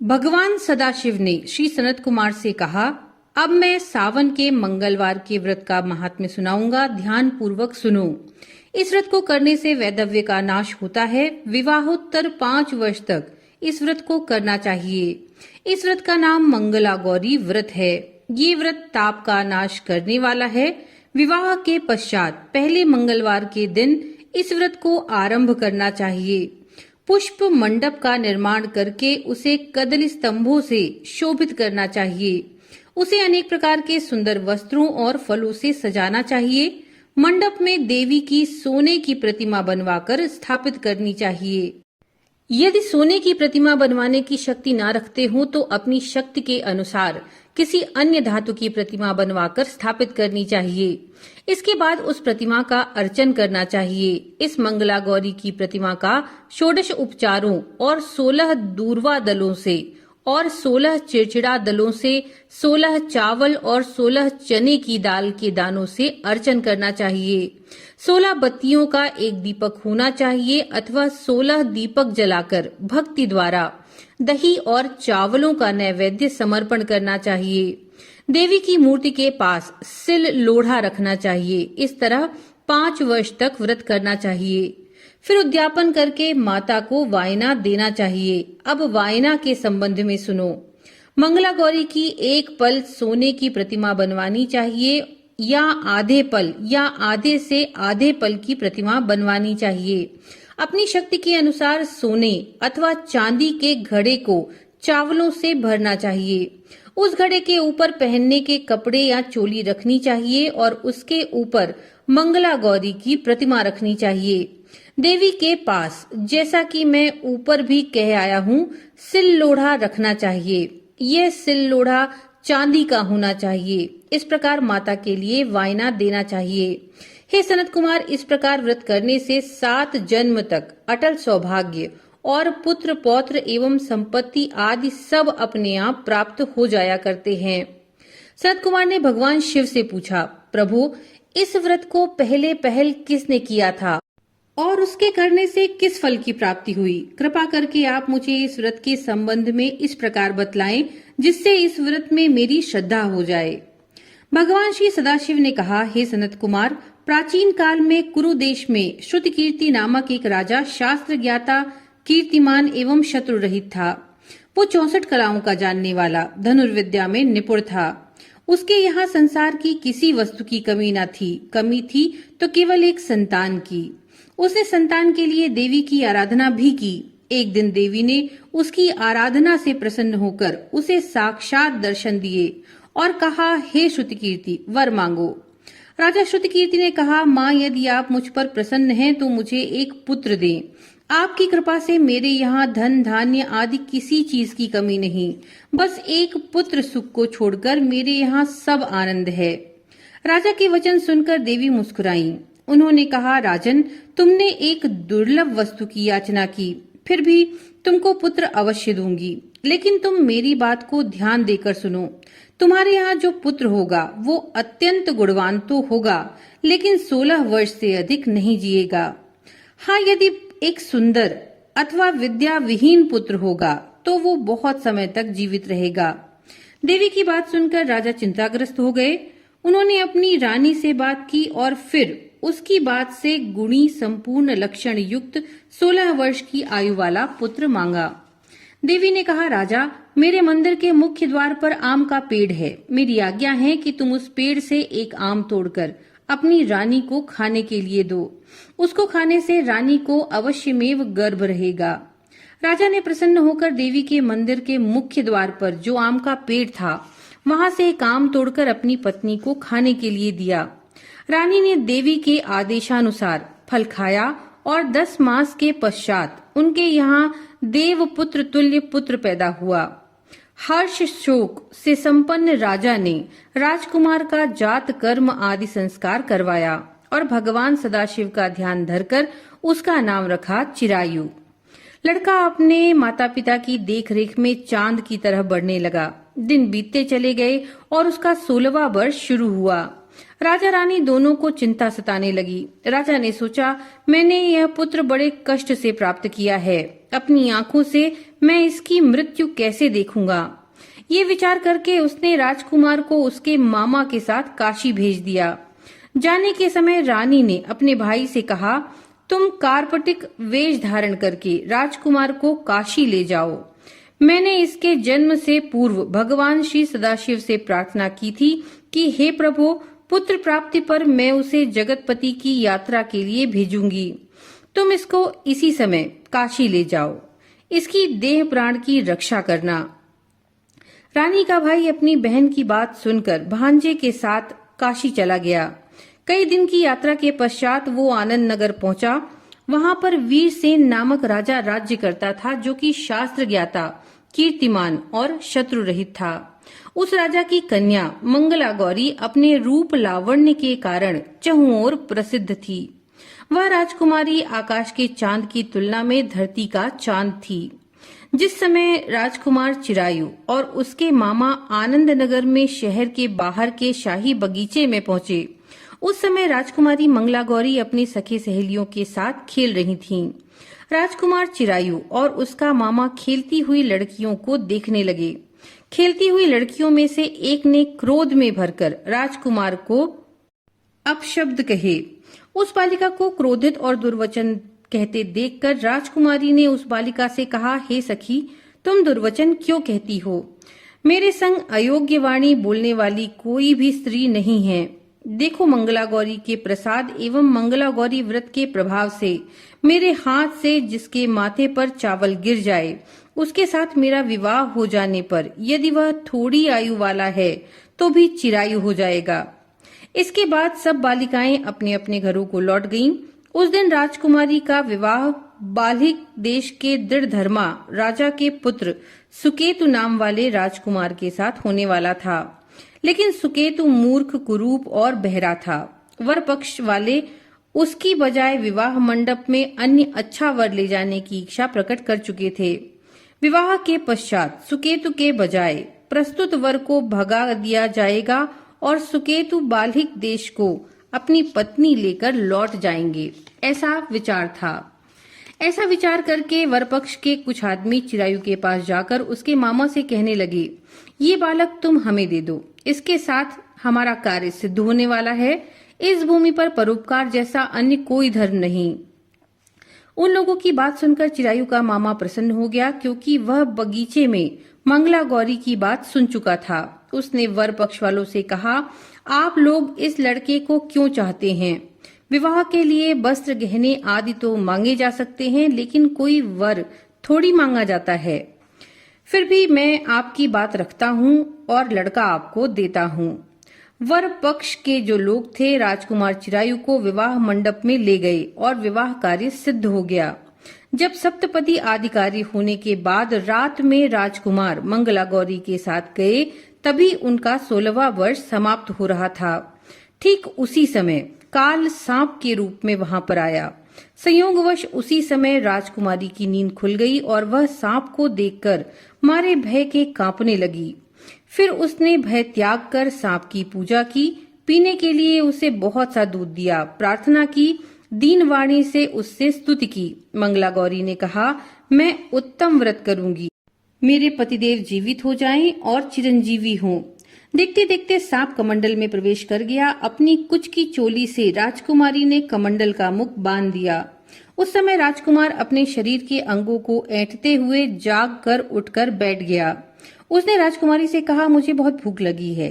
भगवान सदाशिव ने श्री सनत कुमार से कहा, अब मैं सावन के मंगलवार के व्रत का महात्म्य सुनाऊंगा, ध्यान पूर्वक सुनो। इस व्रत को करने से वैधव्य का नाश होता है। विवाहोत्तर 5 वर्ष तक इस व्रत को करना चाहिए। इस व्रत का नाम मंगला गौरी व्रत है। ये व्रत ताप का नाश करने वाला है। विवाह के पश्चात पहले मंगलवार के दिन इस व्रत को आरंभ करना चाहिए। पुष्प मंडप का निर्माण करके उसे कदली स्तंभों से शोभित करना चाहिए। उसे अनेक प्रकार के सुंदर वस्त्रों और फलों से सजाना चाहिए। मंडप में देवी की सोने की प्रतिमा बनवाकर स्थापित करनी चाहिए। यदि सोने की प्रतिमा बनवाने की शक्ति ना रखते हो तो अपनी शक्ति के अनुसार किसी अन्य धातु की प्रतिमा बनवाकर स्थापित करनी चाहिए। इसके बाद उस प्रतिमा का अर्चन करना चाहिए। इस मंगला गौरी की प्रतिमा का 16 उपचारों और 16 दूर्वा दलों से और 16 चिड़चिड़ा दलों से, 16 चावल और 16 चने की दाल के दानों से अर्चन करना चाहिए। 16 बत्तियों का एक दीपक होना चाहिए अथवा 16 दीपक जलाकर भक्ति द्वारा दही और चावलों का नैवेद्य समर्पण करना चाहिए। देवी की मूर्ति के पास सिल लोढ़ा रखना चाहिए। इस तरह 5 वर्ष तक व्रत करना चाहिए। फिर उद्यापन करके माता को वायना देना चाहिए। अब वायना के संबंध में सुनो। मंगला गौरी की एक पल सोने की प्रतिमा बनवानी चाहिए या आधे पल या आधे से आधे पल की प्रतिमा बनवानी चाहिए। अपनी शक्ति के अनुसार सोने अथवा चांदी के घड़े को चावलों से भरना चाहिए। उस घड़े के ऊपर पहनने के कपड़े या चोली रखनी चाहिए और उसके ऊपर मंगला गौरी की प्रतिमा रखनी चाहिए। देवी के पास, जैसा कि मैं ऊपर भी कह आया हूँ, सिल लोढ़ा रखना चाहिए। यह सिल लोढ़ा चांदी का होना चाहिए। इस प्रकार माता के लिए वायना देना चाहिए। हे सनत कुमार, इस प्रकार व्रत करने से 7 जन्म तक अटल सौभाग्य और पुत्र पौत्र एवं संपत्ति आदि सब अपने आप प्राप्त हो जाया करते हैं। सनत कुमार ने भगवान शिव से पूछा, प्रभु, इस व्रत को पहले पहल किसने किया था और उसके करने से किस फल की प्राप्ति हुई? कृपा करके आप मुझे इस व्रत के संबंध में इस प्रकार बतलाएं जिससे इस व्रत में मेरी श्रद्धा हो जाए। भगवान श्री सदाशिव ने कहा, हे सनत कुमार, प्राचीन काल में कुरु देश में श्रुतकीर्ति नामक एक राजा शास्त्र ज्ञाता, कीर्तिमान एवं शत्रु रहित था। वो 64 कलाओं का जानने वाला, धनुर्विद्या में निपुण था। उसके यहाँ संसार की किसी वस्तु की कमी न थी। कमी थी तो केवल एक संतान की। उसने संतान के लिए देवी की आराधना भी की। एक दिन देवी ने उसकी आराधना से प्रसन्न होकर उसे साक्षात दर्शन दिए और कहा, हे श्रुतकीर्ति, वर मांगो। राजा श्रुतकीर्ति ने कहा, माँ, यदि आप मुझ पर प्रसन्न हैं तो मुझे एक पुत्र दें। आपकी कृपा से मेरे यहाँ धन धान्य आदि किसी चीज की कमी नहीं। बस एक पुत्र सुख को छोड़कर मेरे यहाँ सब आनंद है। राजा के वचन सुनकर देवी मुस्कुराईं। उन्होंने कहा, राजन, तुमने एक दुर्लभ वस्तु की याचना की, फिर भी तुमको पुत्र अवश्य दूंगी। लेकिन तुम मेरी बात को ध्यान देकर सुनो। तुम्हारे यहाँ जो पुत्र होगा वो अत्यंत गुणवान तो होगा, लेकिन 16 वर्ष से अधिक नहीं जिएगा। हाँ, यदि एक सुंदर अथवा विद्या विहीन पुत्र होगा तो वो बहुत समय तक जीवित रहेगा। देवी की बात सुनकर राजा चिंताग्रस्त हो गए। उन्होंने अपनी रानी से बात की और फिर उसकी बात से गुणी संपूर्ण लक्षण युक्त 16 वर्ष की आयु वाला पुत्र मांगा। देवी ने कहा, राजा, मेरे मंदिर के मुख्य द्वार पर आम का पेड़ है। मेरी आज्ञा है कि तुम उस पेड़ से एक आम तोड़कर अपनी रानी को खाने के लिए दो। उसको खाने से रानी को अवश्यमेव गर्भ रहेगा। राजा ने प्रसन्न होकर देवी के मंदिर के मुख्य द्वार पर जो आम का पेड़ था वहां से एक आम तोड़कर अपनी पत्नी को खाने के लिए दिया। रानी ने देवी के आदेशानुसार फल खाया और 10 मास के पश्चात उनके यहाँ देव पुत्र तुल्य पुत्र पैदा हुआ। हर्ष शोक से संपन्न राजा ने राजकुमार का जात कर्म आदि संस्कार करवाया और भगवान सदाशिव का ध्यान धरकर उसका नाम रखा चिरायु। लड़का अपने माता पिता की देखरेख में चांद की तरह बढ़ने लगा। दिन बीतते चले गए और उसका 16वां वर्ष शुरू हुआ। राजा रानी दोनों को चिंता सताने लगी। राजा ने सोचा, मैंने यह पुत्र बड़े कष्ट से प्राप्त किया है, अपनी आंखों से मैं इसकी मृत्यु कैसे देखूंगा। ये विचार करके उसने राजकुमार को उसके मामा के साथ काशी भेज दिया। जाने के समय रानी ने अपने भाई से कहा, तुम कार्पटिक वेश धारण करके राजकुमार को काशी ले जाओ। मैंने इसके जन्म से पूर्व भगवान श्री सदाशिव से प्रार्थना की थी कि हे प्रभु, पुत्र प्राप्ति पर मैं उसे जगतपति की यात्रा के लिए भेजूंगी। तुम इसको इसी समय काशी ले जाओ, इसकी देह प्राण की रक्षा करना। रानी का भाई अपनी बहन की बात सुनकर भांजे के साथ काशी चला गया। कई दिन की यात्रा के पश्चात वो आनंद नगर पहुंचा। वहां पर वीरसेन नामक राजा राज्य करता था, जो कि शास्त्र ज्ञाता, कीर्तिमान और शत्रु रहित था। उस राजा की कन्या मंगला गौरी अपने रूप लावण्य के कारण चहुं ओर प्रसिद्ध थी। वह राजकुमारी आकाश के चांद की तुलना में धरती का चांद थी। जिस समय राजकुमार चिरायु और उसके मामा आनंद नगर में शहर के बाहर के शाही बगीचे में पहुंचे, उस समय राजकुमारी मंगला गौरी अपनी सखी सहेलियों के साथ खेल रही थीं। राजकुमार चिरायु और उसका मामा खेलती हुई लड़कियों को देखने लगे। खेलती हुई लड़कियों में से एक ने क्रोध में भरकर राजकुमार को अपशब्द कहे। उस बालिका को क्रोधित और दुर्वचन कहते देखकर राजकुमारी ने उस बालिका से कहा, हे सखी, तुम दुर्वचन क्यों कहती हो? मेरे संग अयोग्य वाणी बोलने वाली कोई भी स्त्री नहीं है। देखो, मंगला गौरी के प्रसाद एवं मंगला गौरी व्रत के प्रभाव से मेरे हाथ से जिसके माथे पर चावल गिर जाए, उसके साथ मेरा विवाह हो जाने पर यदि वह थोड़ी आयु वाला है तो भी चिरायु हो जाएगा। इसके बाद सब बालिकाएं अपने अपने घरों को लौट गईं। उस दिन राजकुमारी का विवाह बाल्हिक देश के दृढ़धर्मा राजा के पुत्र सुकेतु नाम वाले राजकुमार के साथ होने वाला था। लेकिन सुकेतु मूर्ख, कुरूप और बहरा था। वर पक्ष वाले उसकी बजाय विवाह मंडप में अन्य अच्छा वर ले जाने की इच्छा प्रकट कर चुके थे। विवाह के पश्चात सुकेतु के बजाय प्रस्तुत वर को भगा दिया जाएगा और सुकेतु बाल्हिक देश को अपनी पत्नी लेकर लौट जाएंगे, ऐसा विचार था। ऐसा विचार करके वरपक्ष के कुछ आदमी चिरायु के पास जाकर उसके मामा से कहने लगे, ये बालक तुम हमें दे दो, इसके साथ हमारा कार्य सिद्ध होने वाला है। इस भूमि पर परोपकार जैसा अन्य कोई धर्म नहीं। उन लोगों की बात सुनकर चिरायु का मामा प्रसन्न हो गया, क्योंकि वह बगीचे में मंगला गौरी की बात सुन चुका था। उसने वर पक्ष वालों से कहा, आप लोग इस लड़के को क्यों चाहते हैं? विवाह के लिए वस्त्र, गहने आदि तो मांगे जा सकते हैं, लेकिन कोई वर थोड़ी मांगा जाता है। फिर भी मैं आपकी बात रखता हूँ और लड़का आपको देता हूँ। वर पक्ष के जो लोग थे राजकुमार चिरायु को विवाह मंडप में ले गए और विवाह कार्य सिद्ध हो गया। जब सप्तपदी आधिकारी होने के बाद रात में राजकुमार मंगला गौरी के साथ गए, तभी उनका 16वां वर्ष समाप्त हो रहा था। ठीक उसी समय काल सांप के रूप में वहां पर आया। संयोगवश उसी समय राजकुमारी की नींद खुल गई और वह सांप को देखकर मारे भय के कांपने लगी। फिर उसने भय त्याग कर सांप की पूजा की, पीने के लिए उसे बहुत सा दूध दिया, प्रार्थना की, दीन वाणी से उससे स्तुति की। मंगला गौरी ने कहा, मैं उत्तम व्रत करूंगी, मेरे पतिदेव जीवित हो जाएं और चिरंजीवी हों। देखते देखते सांप कमंडल में प्रवेश कर गया। अपनी कुच की चोली से राजकुमारी ने कमंडल का मुख बांध दिया। उस समय राजकुमार अपने शरीर के अंगों को ऐंठते हुए जाग कर उठकर बैठ गया। उसने राजकुमारी से कहा, मुझे बहुत भूख लगी है।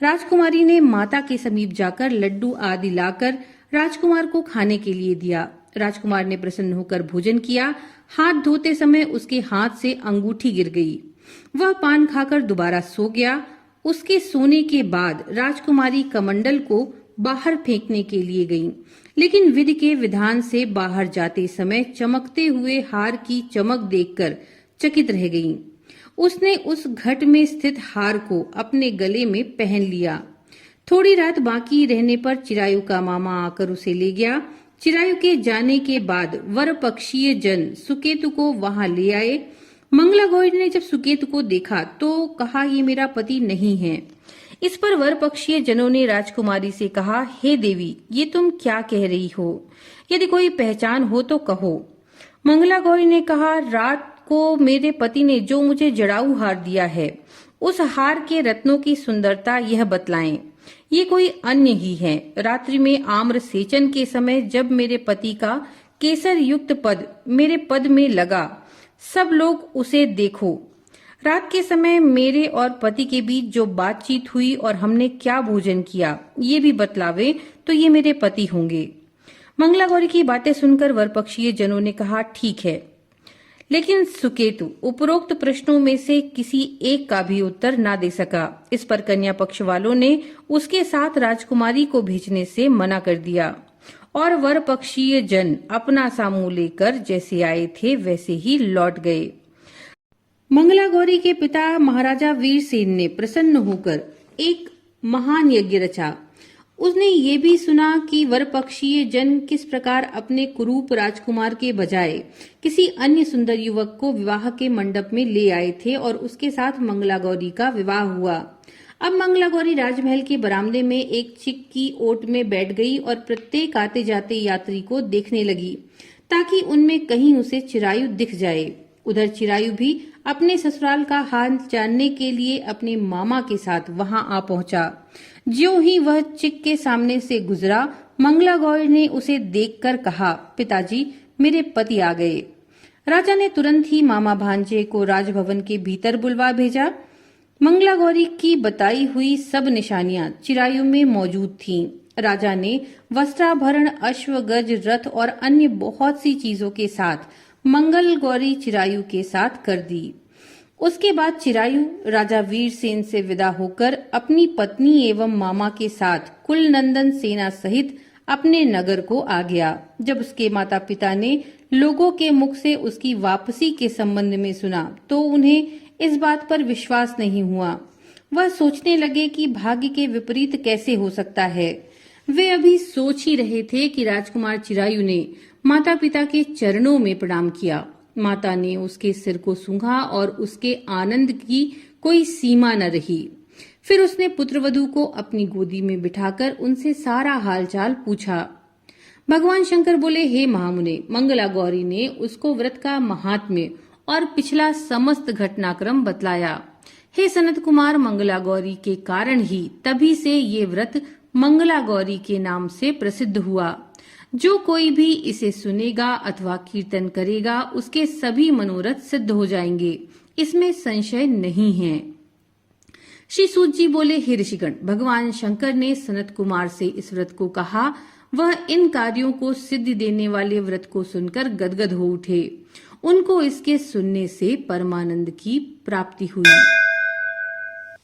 राजकुमारी ने माता के समीप जाकर लड्डू आदि लाकर राजकुमार को खाने के लिए दिया। राजकुमार ने प्रसन्न होकर भोजन किया। हाथ धोते समय उसके हाथ से अंगूठी गिर गई। वह पान खाकर दोबारा सो गया। उसके सोने के बाद राजकुमारी कमंडल को बाहर फेंकने के लिए गई, लेकिन विधि के विधान से बाहर जाते समय चमकते हुए हार की चमक देखकर चकित रह गई। उसने उस घट में स्थित हार को अपने गले में पहन लिया। थोड़ी रात बाकी रहने पर चिरायु का मामा आकर उसे ले गया। चिरायु के जाने के बाद वर पक्षीय जन सुकेतु को वहां ले आए। मंगला गौरी ने जब सुकेतु को देखा तो कहा, ये मेरा पति नहीं है, इस पर वर पक्षीय जनों ने राजकुमारी से कहा, हे देवी, ये तुम क्या कह रही हो? यदि कोई पहचान हो तो कहो। मंगला गौरी ने कहा, रात को मेरे पति ने जो मुझे जड़ाऊ हार दिया है, उस हार के रत्नों की सुंदरता यह बतलाएं। ये कोई अन्य ही है। रात्रि में आम्र सेचन के समय जब मेरे पति का केसर युक्त पद मेरे पद में लगा, सब लोग उसे देखो। रात के समय मेरे और पति के बीच जो बातचीत हुई और हमने क्या भोजन किया, ये भी बतलावे तो ये मेरे पति होंगे। मंगला गौरी की बातें सुनकर वरपक्षीय जनों ने कहा, ठीक है, लेकिन सुकेतु उपरोक्त प्रश्नों में से किसी एक का भी उत्तर ना दे सका। इस पर कन्या पक्ष वालों ने उसके साथ राजकुमारी को भेजने से मना कर दिया और वर पक्षीय जन अपना सामू लेकर जैसे आए थे वैसे ही लौट गए। मंगला गौरी के पिता महाराजा वीरसेन ने प्रसन्न होकर एक महान यज्ञ रचा। उसने ये भी सुना कि वरपक्षीय जन किस प्रकार अपने कुरूप राजकुमार के बजाय किसी अन्य सुंदर युवक को विवाह के मंडप में ले आए थे और उसके साथ मंगला गौरी का विवाह हुआ। अब मंगला गौरी राजमहल के बरामदे में एक चिक की ओट में बैठ गई और प्रत्येक आते जाते यात्री को देखने लगी ताकि उनमें कहीं उसे चिरायु दिख जाए। उधर चिरायु भी अपने ससुराल का हाल जानने के लिए अपने मामा के साथ वहां आ पहुंचा। ज्यों ही वह चिक के सामने से गुजरा, मंगला गौरी ने उसे देखकर कहा, पिताजी, मेरे पति आ गए। राजा ने तुरंत ही मामा भांजे को राजभवन के भीतर बुलवा भेजा। मंगला गौरी की बताई हुई सब निशानियां चिरायु में मौजूद थीं। राजा ने वस्त्राभरण, अश्व, गज, रथ और अन्य बहुत सी चीजों के साथ मंगल गौरी चिरायु के साथ कर दी। उसके बाद चिरायु राजा वीरसेन से विदा होकर अपनी पत्नी एवं मामा के साथ कुलनंदन सेना सहित अपने नगर को आ गया। जब उसके माता पिता ने लोगों के मुख से उसकी वापसी के संबंध में सुना तो उन्हें इस बात पर विश्वास नहीं हुआ। वह सोचने लगे कि भाग्य के विपरीत कैसे हो सकता है। वे अभी सोच ही रहे थे कि राजकुमार चिरायु ने माता पिता के चरणों में प्रणाम किया। माता ने उसके सिर को सूंघा और उसके आनंद की कोई सीमा न रही। फिर उसने पुत्रवधू को अपनी गोदी में बिठाकर उनसे सारा हालचाल पूछा। भगवान शंकर बोले, हे महामुने, मंगला गौरी ने उसको व्रत का महात्म्य और पिछला समस्त घटनाक्रम बतलाया। हे सनत कुमार, मंगला गौरी के कारण ही तभी से ये व्रत मंगला गौरी के नाम से प्रसिद्ध हुआ। जो कोई भी इसे सुनेगा अथवा कीर्तन करेगा उसके सभी मनोरथ सिद्ध हो जाएंगे, इसमें संशय नहीं है। श्री सूत जी बोले, हे ऋषिगण, भगवान शंकर ने सनत कुमार से इस व्रत को कहा। वह इन कार्यों को सिद्धि देने वाले व्रत को सुनकर गदगद हो उठे। उनको इसके सुनने से परमानंद की प्राप्ति हुई।